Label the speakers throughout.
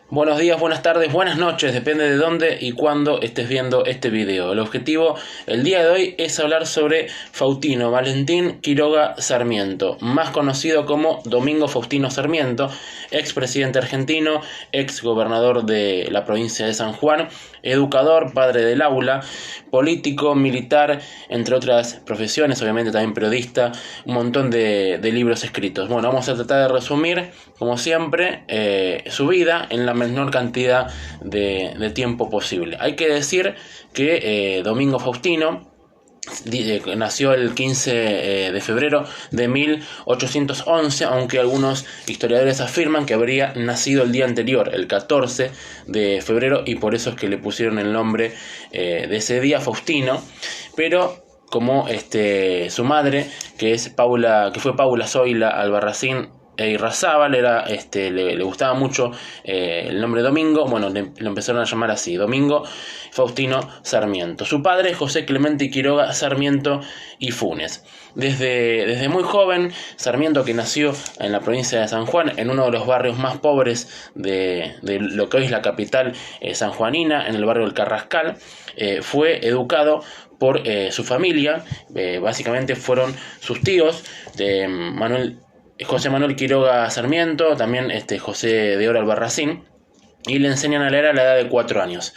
Speaker 1: Buenos días, buenas tardes, buenas noches, depende de dónde y cuándo estés viendo este video. El objetivo el día de hoy es hablar sobre Faustino Valentín Quiroga Sarmiento, más conocido como Domingo Faustino Sarmiento, expresidente argentino, ex gobernador de la provincia de San Juan, educador, padre del aula, político, militar, entre otras profesiones, obviamente también periodista, un montón de libros escritos. Bueno, vamos a tratar de resumir, como siempre, su vida en la menor cantidad de tiempo posible. Hay que decir que Domingo Faustino nació el 15 de febrero de 1811, aunque algunos historiadores afirman que habría nacido el día anterior, el 14 de febrero, y por eso es que le pusieron el nombre de ese día, Faustino. Pero como su madre, que fue Paula Zoila Albarracín Irrazábal, le gustaba mucho el nombre Domingo, bueno, lo empezaron a llamar así, Domingo Faustino Sarmiento. Su padre, José Clemente Quiroga Sarmiento y Funes. Desde muy joven, Sarmiento, que nació en la provincia de San Juan, en uno de los barrios más pobres de lo que hoy es la capital sanjuanina, en el barrio del Carrascal, fue educado por su familia. Básicamente fueron sus tíos, José Manuel Quiroga Sarmiento, también José de Oro Albarracín, y le enseñan a leer a la edad de 4 años.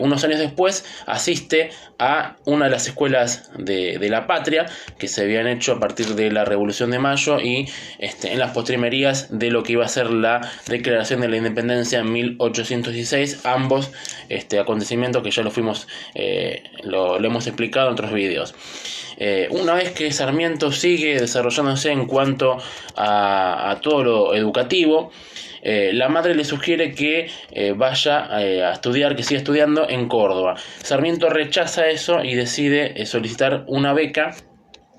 Speaker 1: Unos años después asiste a una de las escuelas de la patria que se habían hecho a partir de la Revolución de Mayo y en las postrimerías de lo que iba a ser la Declaración de la Independencia en 1816, ambos acontecimientos que ya lo hemos explicado en otros videos. Una vez que Sarmiento sigue desarrollándose en cuanto a todo lo educativo, la madre le sugiere que vaya a estudiar, que siga estudiando en Córdoba. Sarmiento rechaza eso y decide solicitar una beca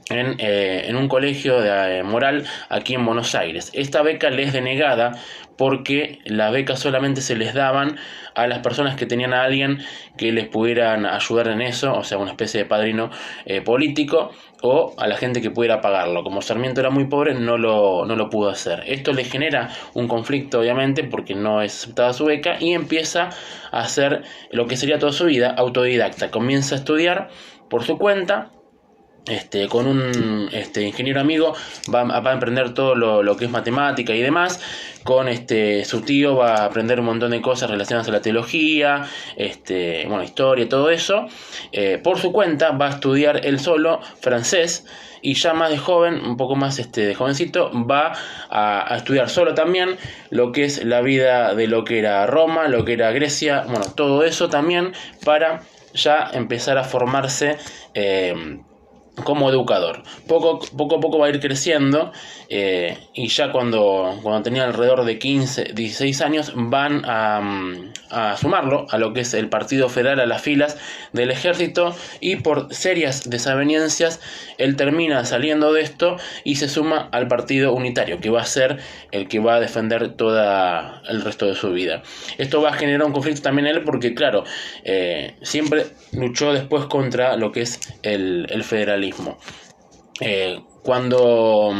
Speaker 1: en un colegio moral aquí en Buenos Aires. Esta beca le es denegada porque las becas solamente se les daban a las personas que tenían a alguien que les pudieran ayudar en eso, o sea, una especie de padrino político, o a la gente que pudiera pagarlo. Como Sarmiento era muy pobre, no lo pudo hacer. Esto le genera un conflicto, obviamente, porque no es aceptada su beca, y empieza a hacer lo que sería toda su vida, autodidacta. Comienza a estudiar por su cuenta. Con un ingeniero amigo va a aprender todo lo que es matemática y demás. Con su tío va a aprender un montón de cosas relacionadas a la teología, historia, todo eso. Por su cuenta va a estudiar él solo francés, y ya más de joven, un poco más de jovencito, va a estudiar solo también lo que es la vida de lo que era Roma, lo que era Grecia, bueno, todo eso también, para ya empezar a formarse como educador. Poco a poco va a ir creciendo, y ya cuando tenía alrededor de 15, 16 años van a sumarlo a lo que es el Partido Federal, a las filas del ejército, y por serias desavenencias él termina saliendo de esto y se suma al Partido Unitario, que va a ser el que va a defender todo el resto de su vida. Esto va a generar un conflicto también en él porque, claro, siempre luchó después contra lo que es el federalismo. Cuando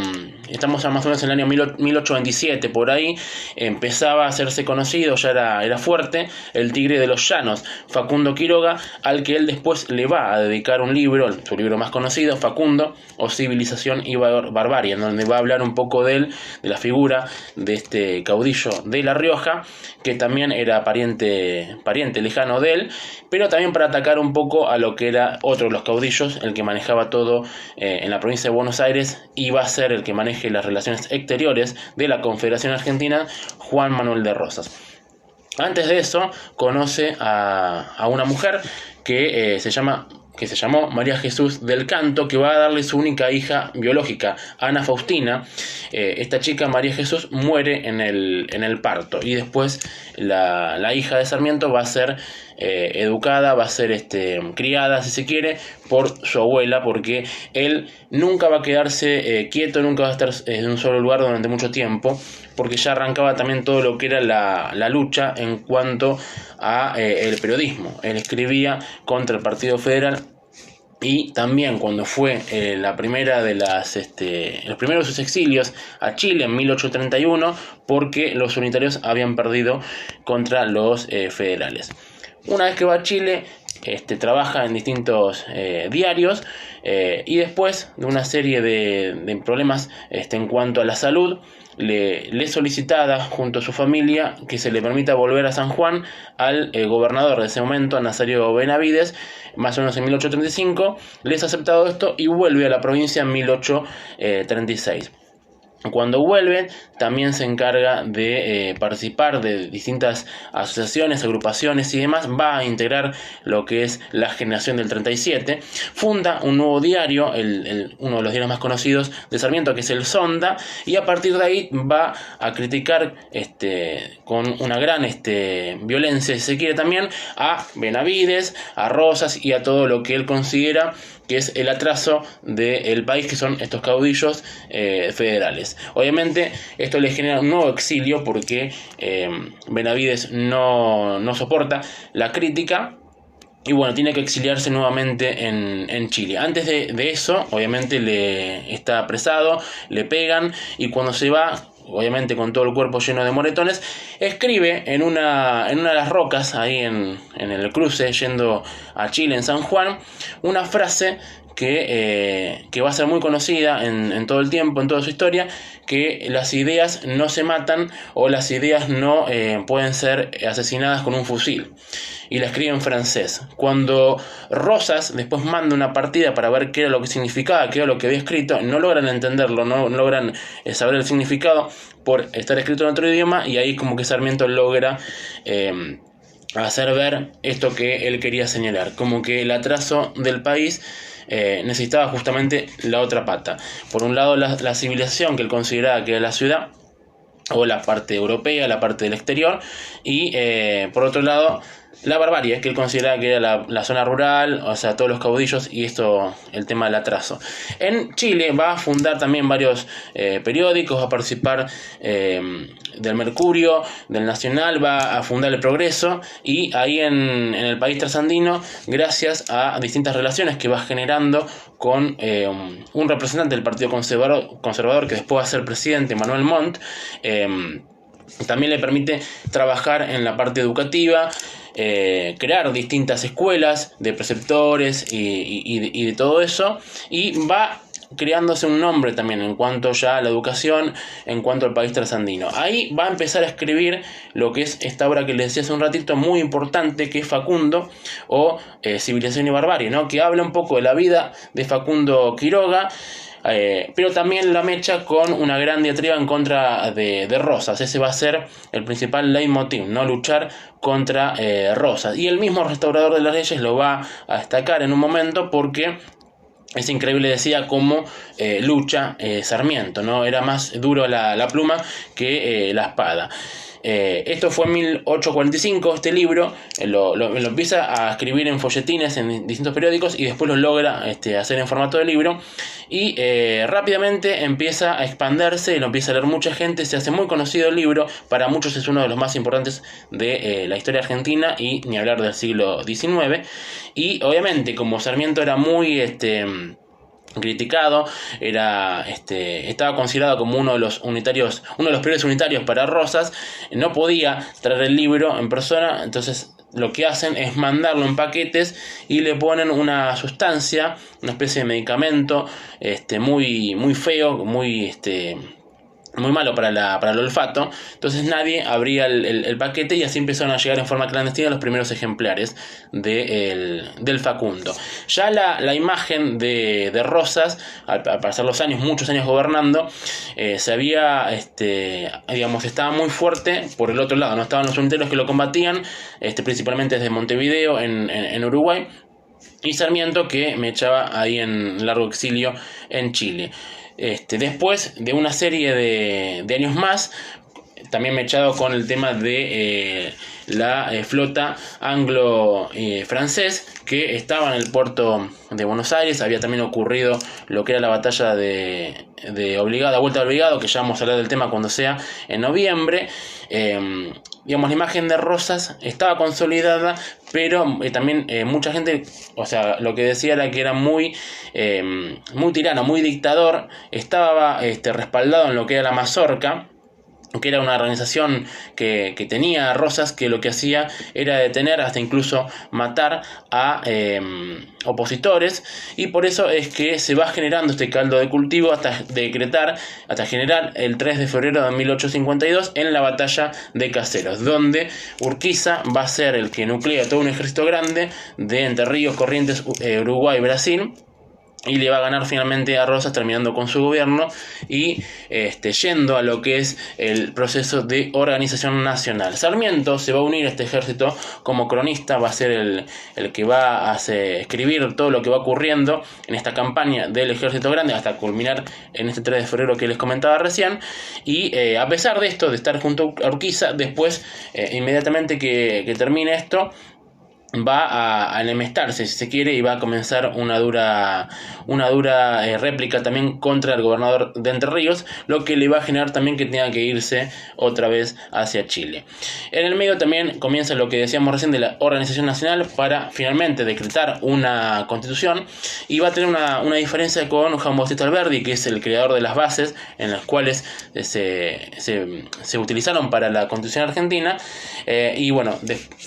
Speaker 1: estamos más o menos en el año 1827, por ahí, empezaba a hacerse conocido, ya era fuerte, el Tigre de los Llanos, Facundo Quiroga, al que él después le va a dedicar un libro, su libro más conocido, Facundo, o Civilización y Barbarie, en donde va a hablar un poco de la figura de este caudillo de La Rioja, que también era pariente lejano de él, pero también para atacar un poco a lo que era otro de los caudillos, el que manejaba todo en la provincia de Buenos Aires, y va a ser el que maneje las relaciones exteriores de la Confederación Argentina, Juan Manuel de Rosas. Antes de eso, conoce a una mujer que se llamó María Jesús del Canto, que va a darle su única hija biológica, Ana Faustina. Esta chica, María Jesús, muere en el parto, y después la hija de Sarmiento va a ser educada, va a ser criada, si se quiere, por su abuela, porque él nunca va a quedarse quieto, nunca va a estar en un solo lugar durante mucho tiempo, porque ya arrancaba también todo lo que era la lucha en cuanto a el periodismo. Él escribía contra el Partido Federal Y también cuando fue la primera de los primeros de sus exilios a Chile en 1831, porque los unitarios habían perdido contra los federales. Una vez que va a Chile, trabaja en distintos diarios, y después de una serie de problemas en cuanto a la salud, le solicitada junto a su familia que se le permita volver a San Juan al gobernador de ese momento, Nazario Benavides, más o menos en 1835. Les ha aceptado esto y vuelve a la provincia en 1836. Cuando vuelve, también se encarga de participar de distintas asociaciones, agrupaciones y demás. Va a integrar lo que es la generación del 37. Funda un nuevo diario, uno de los diarios más conocidos de Sarmiento, que es el Sonda. Y a partir de ahí va a criticar con una gran violencia, si se quiere también, a Benavides, a Rosas y a todo lo que él considera que es el atraso del país, que son estos caudillos federales. Obviamente esto le genera un nuevo exilio porque Benavides no soporta la crítica y bueno, tiene que exiliarse nuevamente en Chile. Antes de eso, obviamente le está apresado, le pegan y cuando se va, obviamente con todo el cuerpo lleno de moretones, escribe en una de las rocas ahí en el cruce yendo a Chile, en San Juan, una frase que va a ser muy conocida en todo el tiempo, en toda su historia, que las ideas no se matan o las ideas no pueden ser asesinadas con un fusil. Y la escribe en francés. Cuando Rosas después manda una partida para ver qué era lo que significaba, qué era lo que había escrito, no logran entenderlo, no logran saber el significado por estar escrito en otro idioma, y ahí como que Sarmiento logra hacer ver esto que él quería señalar, como que el atraso del país necesitaba justamente la otra pata. Por un lado la civilización que él consideraba que era la ciudad o la parte europea, la parte del exterior, y por otro lado la barbarie, que él consideraba que era la zona rural, o sea, todos los caudillos, y esto, el tema del atraso. En Chile va a fundar también varios periódicos, va a participar del Mercurio, del Nacional, va a fundar El Progreso, y ahí en el país trasandino, gracias a distintas relaciones que va generando con un representante del Partido Conservador que después va a ser presidente, Manuel Montt, también le permite trabajar en la parte educativa, crear distintas escuelas de preceptores y de todo eso, y va creándose un nombre también en cuanto ya a la educación, en cuanto al país trasandino. Ahí va a empezar a escribir lo que es esta obra que les decía hace un ratito, muy importante, que es Facundo, o Civilización y Barbarie, ¿no? Que habla un poco de la vida de Facundo Quiroga, pero también la mecha con una gran diatriba en contra de Rosas. Ese va a ser el principal leitmotiv, ¿no? Luchar contra Rosas. Y el mismo restaurador de las leyes lo va a destacar en un momento, porque es increíble, decía, cómo lucha Sarmiento, ¿no? Era más duro la pluma que la espada. Esto fue en 1845, este libro, lo empieza a escribir en folletines en distintos periódicos y después lo logra hacer en formato de libro, y rápidamente empieza a expandirse y lo empieza a leer mucha gente, se hace muy conocido el libro, para muchos es uno de los más importantes de la historia argentina y ni hablar del siglo XIX. Y obviamente como Sarmiento era muy criticado, estaba considerado como uno de los primeros unitarios para Rosas, no podía traer el libro en persona, entonces lo que hacen es mandarlo en paquetes y le ponen una sustancia, una especie de medicamento muy, muy feo, muy malo para el olfato. Entonces nadie abría el paquete, y así empezaron a llegar en forma clandestina los primeros ejemplares del Facundo. Ya la imagen de Rosas, al pasar los años, muchos años gobernando, se había, estaba muy fuerte por el otro lado, no estaban los unitarios que lo combatían, principalmente desde Montevideo en Uruguay, y Sarmiento, que me echaba ahí en largo exilio en Chile. Después de una serie de años más, también me he echado con el tema de la flota anglo-francés que estaba en el puerto de Buenos Aires. Había también ocurrido lo que era la batalla de Obligado, la vuelta de Obligado, que ya vamos a hablar del tema cuando sea en noviembre. digamos, la imagen de Rosas estaba consolidada, pero también mucha gente, o sea, lo que decía era que era muy tirano, muy dictador, estaba respaldado en lo que era la Mazorca, que era una organización que tenía Rosas, que lo que hacía era detener, hasta incluso matar a opositores, y por eso es que se va generando este caldo de cultivo hasta generar el 3 de febrero de 1852 en la batalla de Caseros, donde Urquiza va a ser el que nuclea todo un ejército grande de Entre Ríos, Corrientes, Uruguay, Brasil, y le va a ganar finalmente a Rosas, terminando con su gobierno y yendo a lo que es el proceso de organización nacional. Sarmiento se va a unir a este ejército como cronista, va a ser el que va a escribir todo lo que va ocurriendo en esta campaña del ejército grande hasta culminar en este 3 de febrero que les comentaba recién. Y a pesar de esto, de estar junto a Urquiza, después inmediatamente que termine esto, va a enemistarse, si se quiere, y va a comenzar una dura réplica también contra el gobernador de Entre Ríos, lo que le va a generar también que tenga que irse otra vez hacia Chile. En el medio también comienza lo que decíamos recién de la organización nacional para finalmente decretar una constitución, y va a tener una diferencia con Juan Bautista Alberdi, que es el creador de las bases en las cuales se utilizaron para la constitución argentina, y bueno,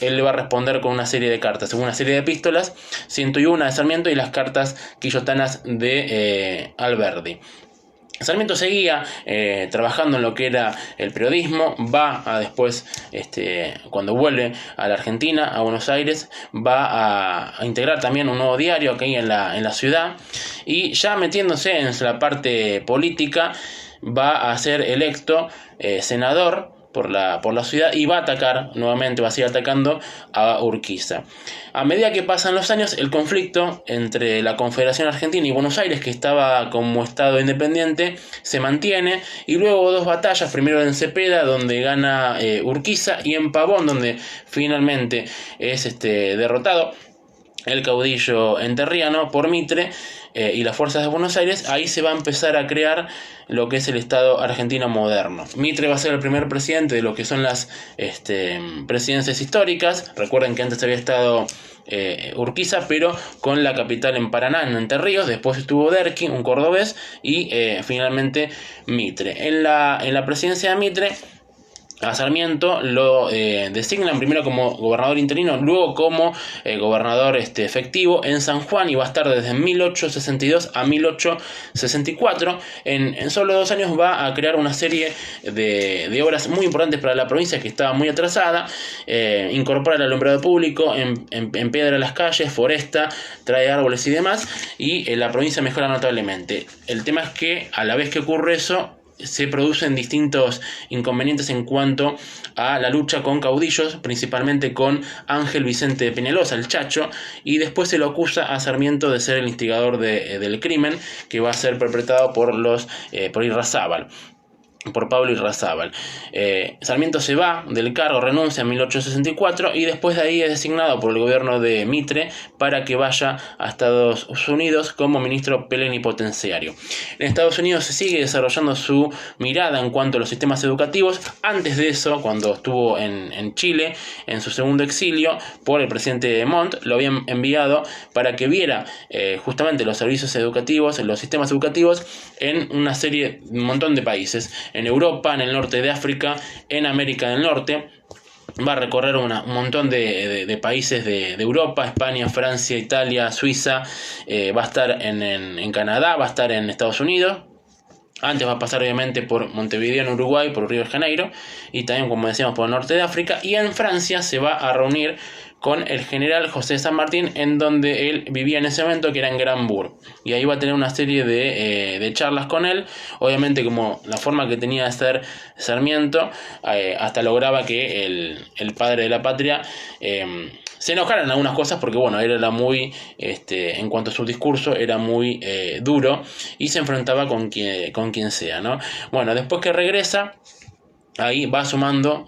Speaker 1: él le va a responder con una serie de cartas, una serie de epístolas, 101 de Sarmiento y las cartas quillotanas de Alberdi. Sarmiento seguía trabajando en lo que era el periodismo, va a después, cuando vuelve a la Argentina, a Buenos Aires, va a integrar también un nuevo diario aquí en la ciudad, y ya metiéndose en la parte política, va a ser electo senador por la ciudad, y va a atacar nuevamente, va a seguir atacando a Urquiza. A medida que pasan los años, el conflicto entre la Confederación Argentina y Buenos Aires, que estaba como estado independiente, se mantiene, y luego dos batallas, primero en Cepeda, donde gana Urquiza, y en Pavón, donde finalmente es derrotado el caudillo entrerriano por Mitre y las fuerzas de Buenos Aires. Ahí se va a empezar a crear lo que es el Estado argentino moderno. Mitre va a ser el primer presidente de lo que son las presidencias históricas. Recuerden que antes había estado Urquiza, pero con la capital en Paraná, en Entre Ríos. Después estuvo Derqui, un cordobés, y finalmente Mitre. En la presidencia de Mitre, a Sarmiento lo designan primero como gobernador interino, luego como gobernador efectivo en San Juan, y va a estar desde 1862 a 1864. En solo 2 años va a crear una serie de obras muy importantes para la provincia, que estaba muy atrasada. Incorpora el alumbrado público, empiedra las calles, foresta, trae árboles y demás, y la provincia mejora notablemente. El tema es que a la vez que ocurre eso, se producen distintos inconvenientes en cuanto a la lucha con caudillos, principalmente con Ángel Vicente de Peñalosa, el Chacho, y después se lo acusa a Sarmiento de ser el instigador del crimen, que va a ser perpetrado por Irrazábal. Por Pablo Irrazábal. Sarmiento se va del cargo, renuncia en 1864, y después de ahí es designado por el gobierno de Mitre para que vaya a Estados Unidos como ministro plenipotenciario. En Estados Unidos se sigue desarrollando su mirada en cuanto a los sistemas educativos. Antes de eso, cuando estuvo en Chile, en su segundo exilio, por el presidente Montt, lo habían enviado para que viera justamente los servicios educativos, los sistemas educativos en un montón de países. En Europa, en el norte de África, en América del Norte. Va a recorrer un montón de países de Europa: España, Francia, Italia, Suiza. Va a estar en Canadá, va a estar en Estados Unidos. Antes va a pasar obviamente por Montevideo en Uruguay, por Río de Janeiro, y también, como decíamos, por el norte de África. Y en Francia se va a reunir con el general José de San Martín, en donde él vivía en ese momento, que era en Granbourg, y ahí va a tener una serie de charlas con él. Obviamente, como la forma que tenía de ser Sarmiento, hasta lograba que el padre de la patria se enojaran en algunas cosas, porque bueno, él era muy, en cuanto a su discurso, era muy duro, y se enfrentaba con quien sea, ¿no? Bueno, después que regresa, ahí va sumando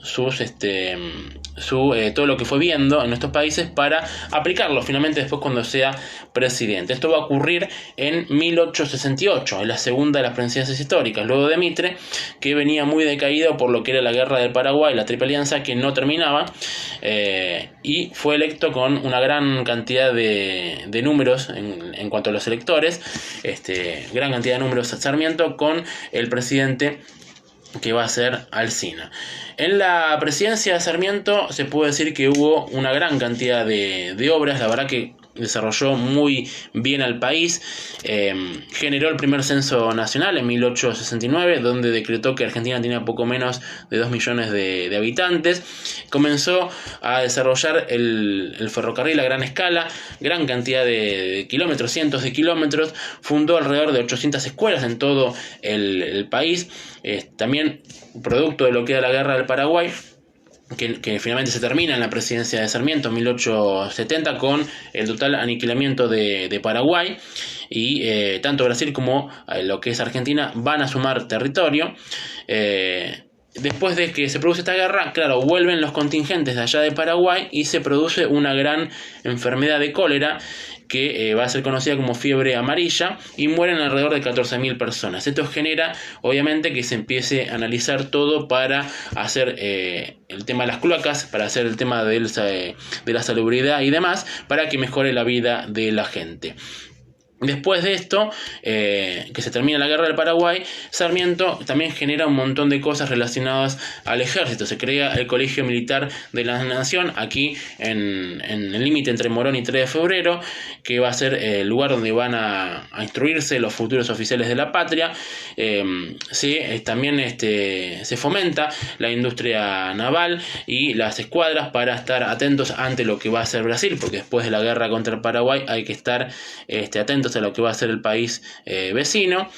Speaker 1: todo lo que fue viendo en estos países para aplicarlo finalmente después cuando sea presidente. Esto va a ocurrir en 1868, en la segunda de las presidencias históricas, luego de Mitre, que venía muy decaído por lo que era la guerra del Paraguay, la Triple Alianza, que no terminaba, y fue electo con una gran cantidad de números en cuanto a los electores, gran cantidad de números Sarmiento, con el presidente que va a ser Alsina. En la presidencia de Sarmiento se puede decir que hubo una gran cantidad de obras, la verdad que desarrolló muy bien al país, generó el primer censo nacional en 1869, donde decretó que Argentina tenía poco menos de 2 millones de habitantes, comenzó a desarrollar el ferrocarril a gran escala, gran cantidad de kilómetros, cientos de kilómetros, fundó alrededor de 800 escuelas en todo el país, también producto de lo que era la guerra del Paraguay, que finalmente se termina en la presidencia de Sarmiento en 1870 con el total aniquilamiento de Paraguay, y tanto Brasil como lo que es Argentina van a sumar territorio. Después de que se produce esta guerra, claro, vuelven los contingentes de allá de Paraguay y se produce una gran enfermedad de cólera que va a ser conocida como fiebre amarilla, y mueren alrededor de 14.000 personas. Esto genera, obviamente, que se empiece a analizar todo para hacer el tema de las cloacas, para hacer el tema de la salubridad y demás, para que mejore la vida de la gente. Después de esto, que se termina la guerra del Paraguay, Sarmiento también genera un montón de cosas relacionadas al ejército. Se crea el Colegio Militar de la Nación, aquí en el límite entre Morón y 3 de Febrero, que va a ser el lugar donde van a instruirse los futuros oficiales de la patria. También se fomenta la industria naval y las escuadras para estar atentos ante lo que va a ser Brasil, porque después de la guerra contra el Paraguay hay que estar atentos a lo que va a ser el país vecino.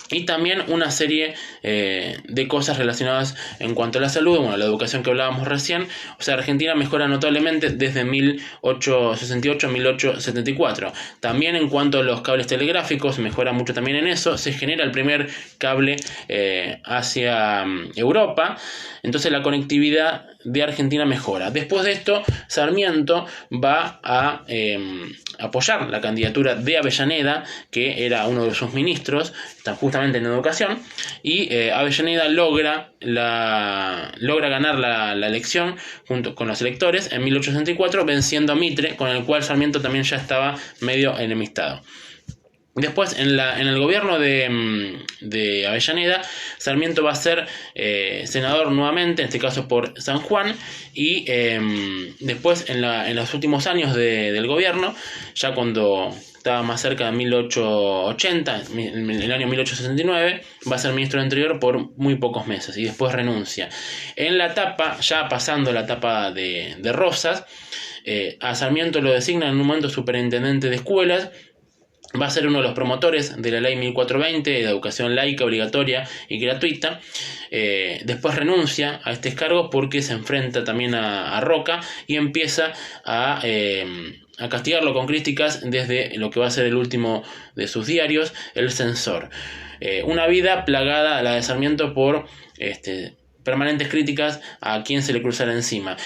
Speaker 1: Y también una serie de cosas relacionadas en cuanto a la salud, la educación que hablábamos recién. O sea, Argentina mejora notablemente desde 1868 a 1874. También en cuanto a los cables telegráficos, mejora mucho también en eso. Se genera el primer cable hacia Europa. Entonces la conectividad de Argentina mejora. Después de esto, Sarmiento va a apoyar la candidatura de Avellaneda, que era uno de sus ministros, justamente en educación, y Avellaneda logra ganar la elección junto con los electores en 1864, venciendo a Mitre, con el cual Sarmiento también ya estaba medio enemistado. Después, en el gobierno de Avellaneda, Sarmiento va a ser senador nuevamente, en este caso por San Juan, y después, en los últimos años del gobierno, ya cuando estaba más cerca de 1880, en el año 1869, va a ser ministro de Interior por muy pocos meses y después renuncia. En la etapa, ya pasando la etapa de Rosas, a Sarmiento lo designan en un momento superintendente de escuelas. Va a ser uno de los promotores de la ley 1420 de educación laica, obligatoria y gratuita. Después renuncia a este cargo porque se enfrenta también a Roca y empieza a castigarlo con críticas desde lo que va a ser el último de sus diarios, El Censor. Una vida plagada, la de Sarmiento, por permanentes críticas a quien se le cruzara encima.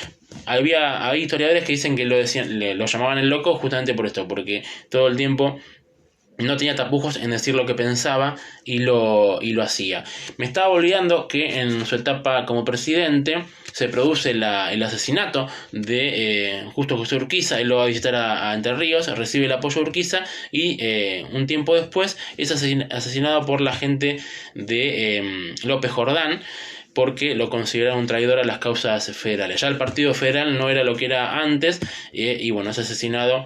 Speaker 1: Había historiadores que dicen que lo llamaban el loco justamente por esto, porque todo el tiempo no tenía tapujos en decir lo que pensaba y lo hacía. Me estaba olvidando que en su etapa como presidente se produce el asesinato de Justo José Urquiza. Él lo va a visitar a Entre Ríos, recibe el apoyo de Urquiza y un tiempo después es asesinado por la gente de López Jordán, porque lo consideraron un traidor a las causas federales. Ya el Partido Federal no era lo que era antes, y bueno, es asesinado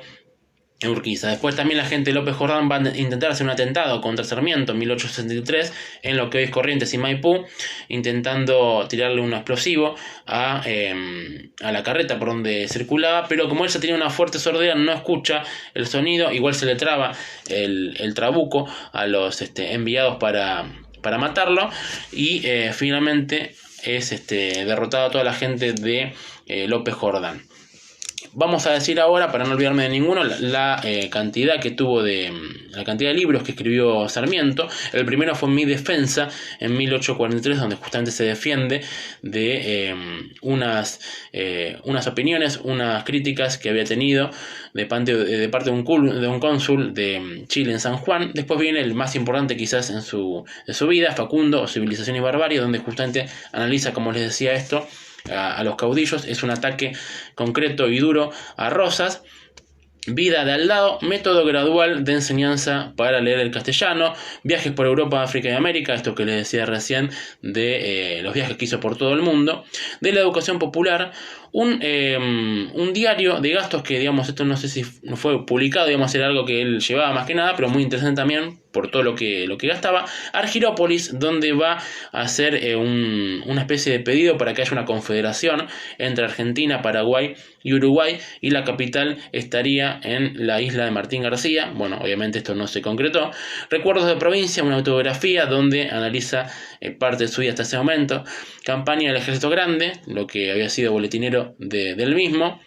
Speaker 1: Urquiza. Después también la gente de López Jordán va a intentar hacer un atentado contra Sarmiento en 1863 en lo que hoy es Corrientes y Maipú, intentando tirarle un explosivo a la carreta por donde circulaba, pero como él ya tenía una fuerte sordera, no escucha el sonido, igual se le traba el trabuco a los enviados para matarlo, y finalmente es derrotado a toda la gente de López Jordán. Vamos a decir ahora, para no olvidarme de ninguno, la cantidad que tuvo la cantidad de libros que escribió Sarmiento. El primero fue Mi Defensa, en 1843, donde justamente se defiende de unas opiniones, unas críticas que había tenido de parte de un cónsul de Chile en San Juan. Después viene el más importante quizás de su vida, Facundo, o Civilización y Barbarie, donde justamente analiza, como les decía, esto a los caudillos. Es un ataque concreto y duro a Rosas. Vida de al lado, método gradual de enseñanza para leer el castellano, viajes por Europa, África y América, esto que les decía recién de los viajes que hizo por todo el mundo, de la educación popular, un diario de gastos que, digamos, esto no sé si fue publicado, digamos, era algo que él llevaba más que nada, pero muy interesante también por todo lo que gastaba. Argirópolis, donde va a hacer una especie de pedido para que haya una confederación entre Argentina, Paraguay y Uruguay, y la capital estaría en la isla de Martín García. Bueno, obviamente esto no se concretó. Recuerdos de provincia, una autobiografía donde analiza parte de su vida hasta ese momento. Campaña del Ejército Grande, lo que había sido boletinero del mismo.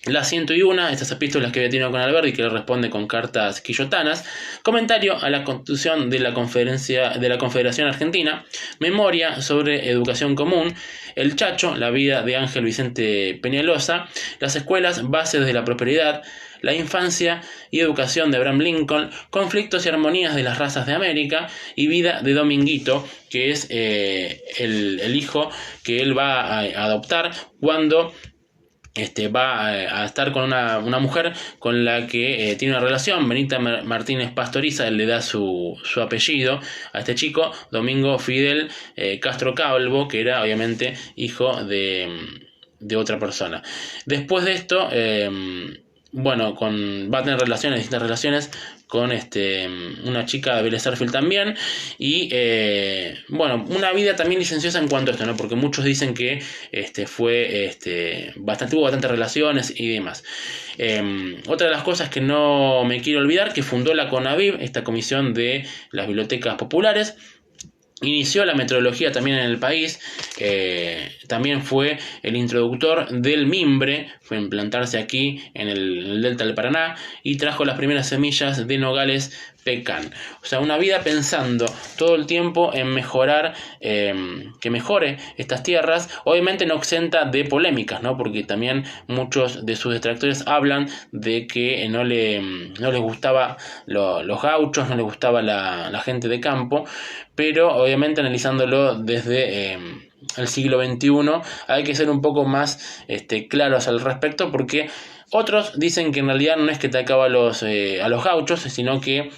Speaker 1: Las 101, estas epístolas que había tenido con Alberti, que le responde con cartas quillotanas. Comentario a la constitución de la Confederación Argentina. Memoria sobre educación común. El Chacho, la vida de Ángel Vicente Peñalosa. Las escuelas, bases de la prosperidad. La infancia y educación de Abraham Lincoln. Conflictos y armonías de las razas de América. Y vida de Dominguito, que es el hijo que él va a adoptar cuando va a estar con una mujer con la que tiene una relación. Benita Martínez Pastoriza, él le da su apellido a este chico, Domingo Fidel Castro Calvo, que era obviamente hijo de otra persona. Después de esto, va a tener distintas relaciones con una chica de Vélez Sarsfield también, y una vida también licenciosa en cuanto a esto, ¿no? Porque muchos dicen que tuvo bastantes relaciones y demás. Otra de las cosas que no me quiero olvidar, que fundó la CONAVIB, esta comisión de las bibliotecas populares. Inició la metrología también en el país, también fue el introductor del mimbre, fue a implantarse aquí en el delta del Paraná, y trajo las primeras semillas de nogales pecan. O sea, una vida pensando todo el tiempo en mejorar, que mejore estas tierras, obviamente no exenta de polémicas, ¿no? Porque también muchos de sus detractores hablan de que no les gustaba los gauchos, no les gustaba la gente de campo, pero obviamente analizándolo desde el siglo XXI hay que ser un poco más claros al respecto, porque otros dicen que en realidad no es que atacaba a los gauchos, sino que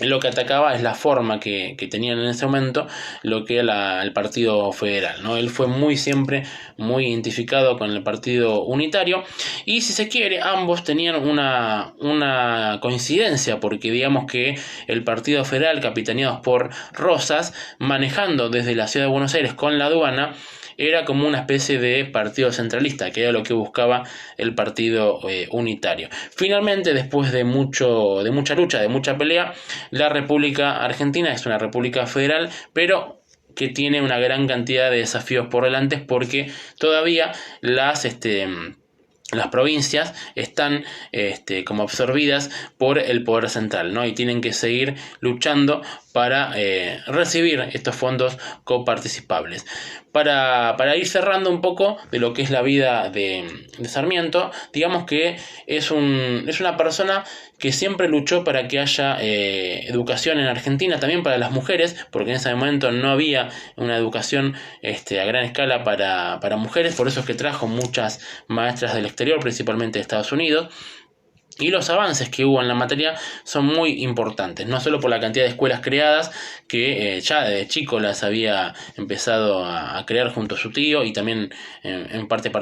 Speaker 1: lo que atacaba es la forma que tenían en ese momento lo que era el Partido Federal, ¿no? Él fue siempre muy identificado con el Partido Unitario, y si se quiere ambos tenían una coincidencia, porque digamos que el Partido Federal, capitaneados por Rosas, manejando desde la ciudad de Buenos Aires con la aduana, era como una especie de partido centralista, que era lo que buscaba el partido unitario. Finalmente, después de mucha lucha, de mucha pelea, la República Argentina es una república federal, pero que tiene una gran cantidad de desafíos por delante, porque todavía las provincias están como absorbidas por el poder central, ¿no? Y tienen que seguir luchando para recibir estos fondos coparticipables. Para ir cerrando un poco de lo que es la vida de Sarmiento, digamos que es una persona que siempre luchó para que haya educación en Argentina, también para las mujeres, porque en ese momento no había una educación a gran escala para mujeres, por eso es que trajo muchas maestras del exterior, principalmente de Estados Unidos. Y los avances que hubo en la materia son muy importantes, no solo por la cantidad de escuelas creadas, que ya desde chico las había empezado a crear junto a su tío, y también en forma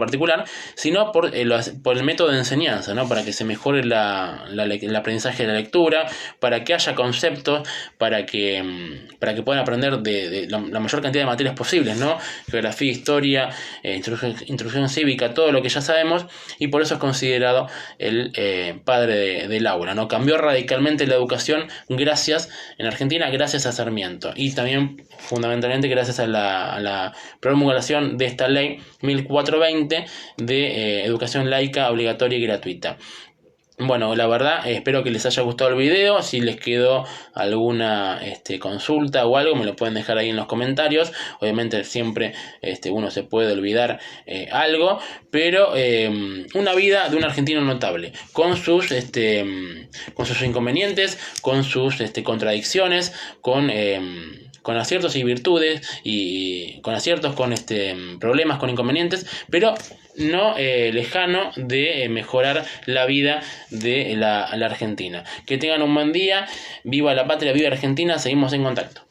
Speaker 1: particular, sino por el método de enseñanza, ¿no? Para que se mejore el aprendizaje de la lectura, para que haya conceptos, para que puedan aprender de la mayor cantidad de materias posibles, ¿no? Geografía, historia, introducción cívica, todo lo que ya sabemos, y por eso es considerado el el padre de Laura, ¿no? Cambió radicalmente la educación en Argentina gracias a Sarmiento, y también fundamentalmente gracias a la promulgación de esta ley 1420 de educación laica, obligatoria y gratuita. Bueno, la verdad, espero que les haya gustado el video. Si les quedó alguna consulta o algo, me lo pueden dejar ahí en los comentarios. Obviamente siempre uno se puede olvidar algo, pero una vida de un argentino notable, con sus inconvenientes, con sus contradicciones, con aciertos y virtudes, y con aciertos, con problemas, con inconvenientes, pero no lejano de mejorar la vida de la Argentina. Que tengan un buen día, viva la patria, viva Argentina, seguimos en contacto.